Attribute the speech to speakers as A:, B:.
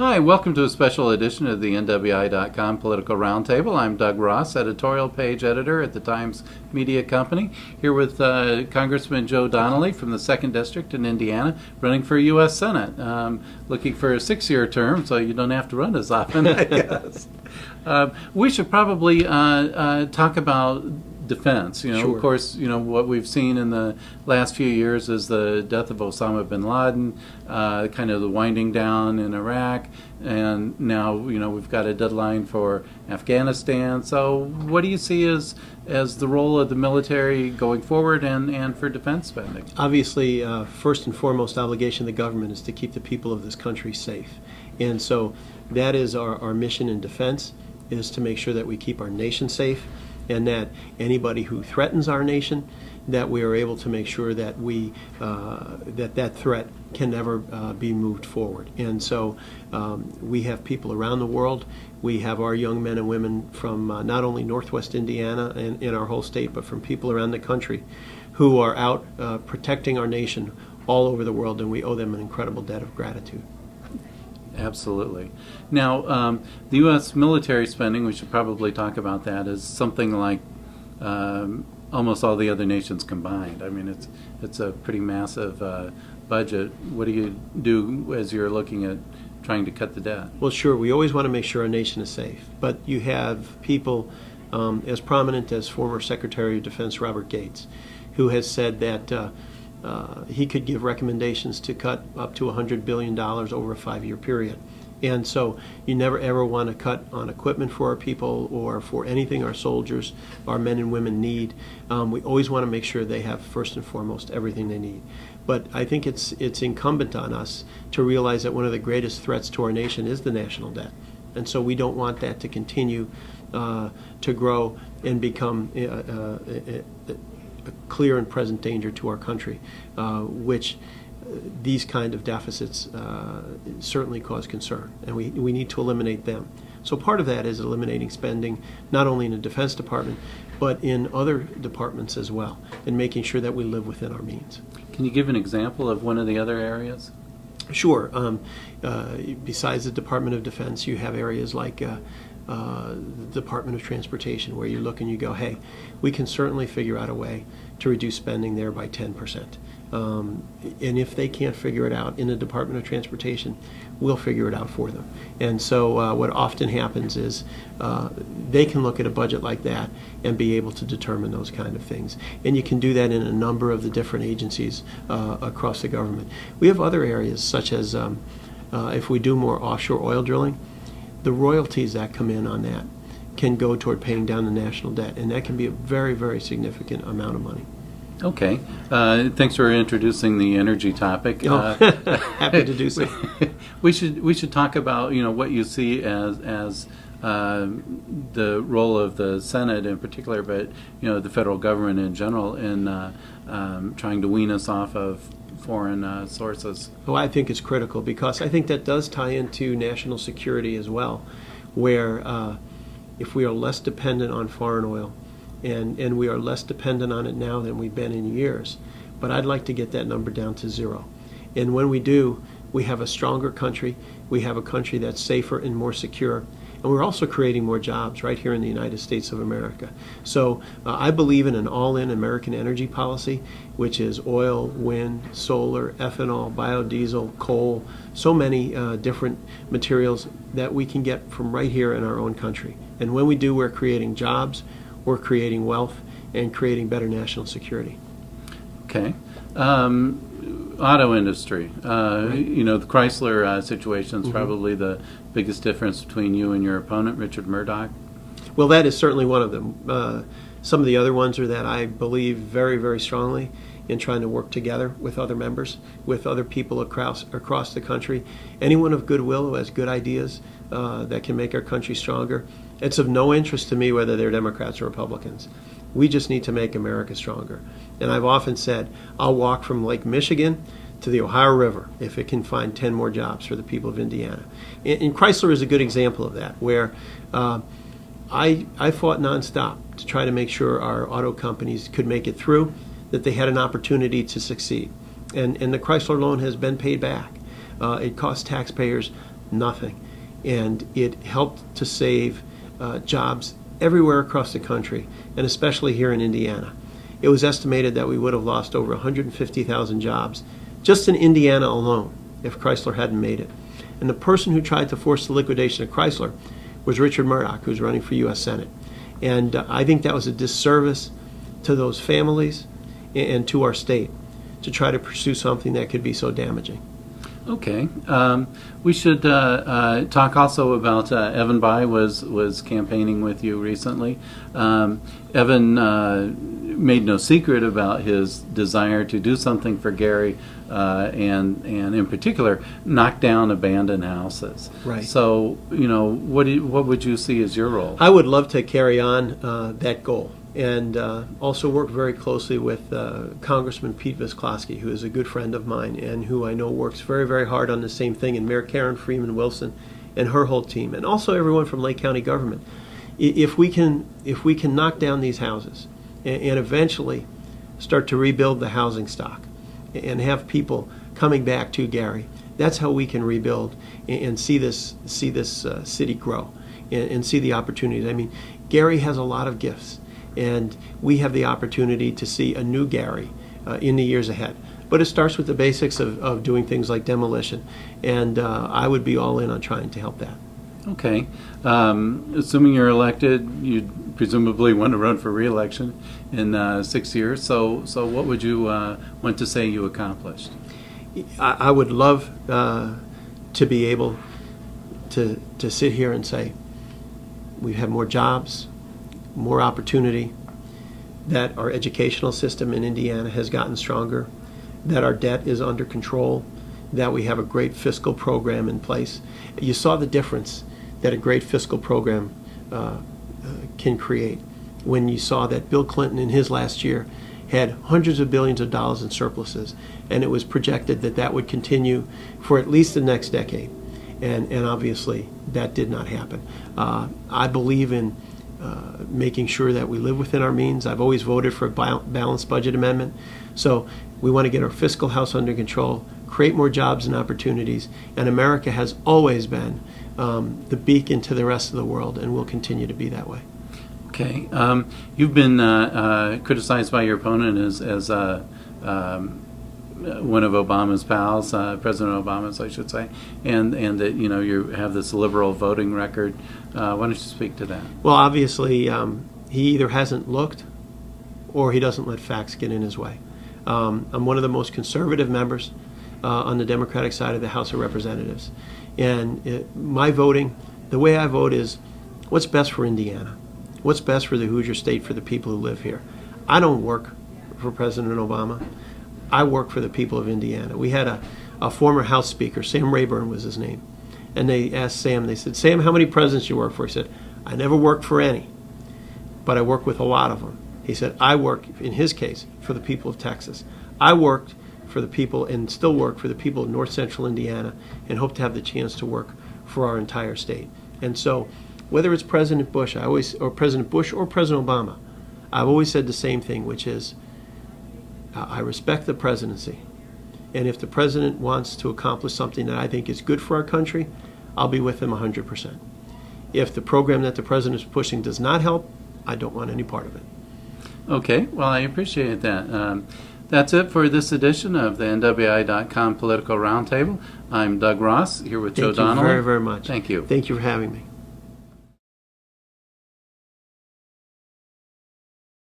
A: Hi, welcome to a special edition of the NWI.com Political Roundtable. I'm Doug Ross, editorial page editor at the Times Media Company, here with Congressman Joe Donnelly from the 2nd District in Indiana, running for U.S. Senate, looking for a 6-year term, so you don't have to run as often, I guess. We should probably talk about defense.
B: Sure.
A: Of course, what we've seen in the last few years is the death of Osama bin Laden, kind of the winding down in Iraq, and now we've got a deadline for Afghanistan. So, what do you see as the role of the military going forward and for defense spending?
B: Obviously, first and foremost obligation of the government is to keep the people of this country safe, and so that is our mission in defense, is to make sure that we keep our nation safe, and that anybody who threatens our nation, that we are able to make sure that that threat can never be moved forward. And so we have people around the world. We have our young men and women from not only Northwest Indiana and in our whole state, but from people around the country who are out protecting our nation all over the world, and we owe them an incredible debt of gratitude.
A: Absolutely. Now, the U.S. military spending, we should probably talk about that, is something like almost all the other nations combined. I mean, it's a pretty massive budget. What do you do as you're looking at trying to cut the debt?
B: Well, sure. We always want to make sure our nation is safe. But you have people as prominent as former Secretary of Defense Robert Gates, who has said that he could give recommendations to cut up to $100 billion over a 5-year period. And so you never ever want to cut on equipment for our people or for anything our soldiers, our men and women need. We always want to make sure they have, first and foremost, everything they need. But I think it's incumbent on us to realize that one of the greatest threats to our nation is the national debt. And so we don't want that to continue to grow and become a clear and present danger to our country, which these kind of deficits certainly cause concern, and we need to eliminate them. So part of that is eliminating spending, not only in the Defense Department, but in other departments as well, and making sure that we live within our means.
A: Can you give an example of one of the other areas?
B: Sure. Besides the Department of Defense, you have areas like the Department of Transportation, where you look and you go, hey, we can certainly figure out a way to reduce spending there by 10%. And if they can't figure it out in the Department of Transportation, we'll figure it out for them. And so what often happens is they can look at a budget like that and be able to determine those kind of things. And you can do that in a number of the different agencies across the government. We have other areas, such as if we do more offshore oil drilling, the royalties that come in on that can go toward paying down the national debt, and that can be a very, very significant amount of money.
A: Okay. Thanks for introducing the energy topic.
B: Happy to do so.
A: We should talk about what you see as the role of the Senate in particular, but the federal government in general in trying to wean us off of foreign sources.
B: Well, I think it's critical, because I think that does tie into national security as well, where if we are less dependent on foreign oil, and we are less dependent on it now than we've been in years, but I'd like to get that number down to 0. And when we do, we have a stronger country, we have a country that's safer and more secure, and we're also creating more jobs right here in the United States of America. So I believe in an all-in American energy policy, which is oil, wind, solar, ethanol, biodiesel, coal, so many different materials that we can get from right here in our own country. And when we do, we're creating jobs, we're creating wealth, and creating better national security.
A: Okay. Auto industry. The Chrysler situation is probably the biggest difference between you and your opponent, Richard Murdoch.
B: Well, that is certainly one of them. Some of the other ones are that I believe very, very strongly in trying to work together with other members, with other people across the country. Anyone of goodwill who has good ideas that can make our country stronger. It's of no interest to me whether they're Democrats or Republicans. We just need to make America stronger. And I've often said, I'll walk from Lake Michigan to the Ohio River if it can find 10 more jobs for the people of Indiana. And Chrysler is a good example of that, where I fought nonstop to try to make sure our auto companies could make it through, that they had an opportunity to succeed. And the Chrysler loan has been paid back. It cost taxpayers Nothing. And it helped to save jobs everywhere across the country, and especially here in Indiana. It was estimated that we would have lost over 150,000 jobs just in Indiana alone if Chrysler hadn't made it. And the person who tried to force the liquidation of Chrysler was Richard Murdoch, who's running for U.S. Senate. And I think that was a disservice to those families and to our state to try to pursue something that could be so damaging.
A: Okay. We should talk also about Evan Bayh was campaigning with you recently. Evan made no secret about his desire to do something for Gary, and in particular, knock down abandoned houses.
B: Right.
A: So, what would you see as your role?
B: I would love to carry on that goal, and also work very closely with Congressman Pete Visclosky, who is a good friend of mine and who I know works very, very hard on the same thing, and Mayor Karen Freeman Wilson and her whole team, and also everyone from Lake County government. If we can knock down these houses and eventually start to rebuild the housing stock and have people coming back to Gary, that's how we can rebuild and see this city grow and see the opportunities. I mean, Gary has a lot of gifts, and we have the opportunity to see a new Gary in the years ahead. But it starts with the basics of doing things like demolition, and I would be all in on trying to help that.
A: Okay. Assuming you're elected, you'd presumably want to run for re-election in 6 years. So what would you want to say you accomplished?
B: I would love to be able to sit here and say we have more jobs, more opportunity, that our educational system in Indiana has gotten stronger, that our debt is under control, that we have a great fiscal program in place. You saw the difference that a great fiscal program can create when you saw that Bill Clinton in his last year had hundreds of billions of dollars in surpluses, and it was projected that that would continue for at least the next decade. And obviously that did not happen. I believe in making sure that we live within our means. I've always voted for a balanced budget amendment. So we want to get our fiscal house under control, create more jobs and opportunities, and America has always been the beacon to the rest of the world, and will continue to be that way.
A: Okay. You've been criticized by your opponent as one of Obama's pals, President Obama's, I should say, and that you have this liberal voting record. Why don't you speak to that?
B: Well, obviously, he either hasn't looked or he doesn't let facts get in his way. I'm one of the most conservative members on the Democratic side of the House of Representatives, and my voting, the way I vote is what's best for Indiana, what's best for the Hoosier State, for the people who live here. I don't work for President Obama. I work for the people of Indiana. We had a former House Speaker, Sam Rayburn was his name, and they asked Sam, they said, "Sam, how many presidents you work for?" He said, "I never worked for any, but I work with a lot of them." He said, "I work, in his case, for the people of Texas. I worked for the people and still work for the people of North Central Indiana, and hope to have the chance to work for our entire state." And so whether it's President Bush, or President Obama, I've always said the same thing, which is I respect the presidency, and if the president wants to accomplish something that I think is good for our country, I'll be with him 100%. If the program that the president is pushing does not help, I don't want any part of it.
A: Okay, well, I appreciate that. That's it for this edition of the NWI.com Political Roundtable. I'm Doug Ross, here with Joe Donnelly.
B: Thank you very, very much.
A: Thank you.
B: Thank you for having me.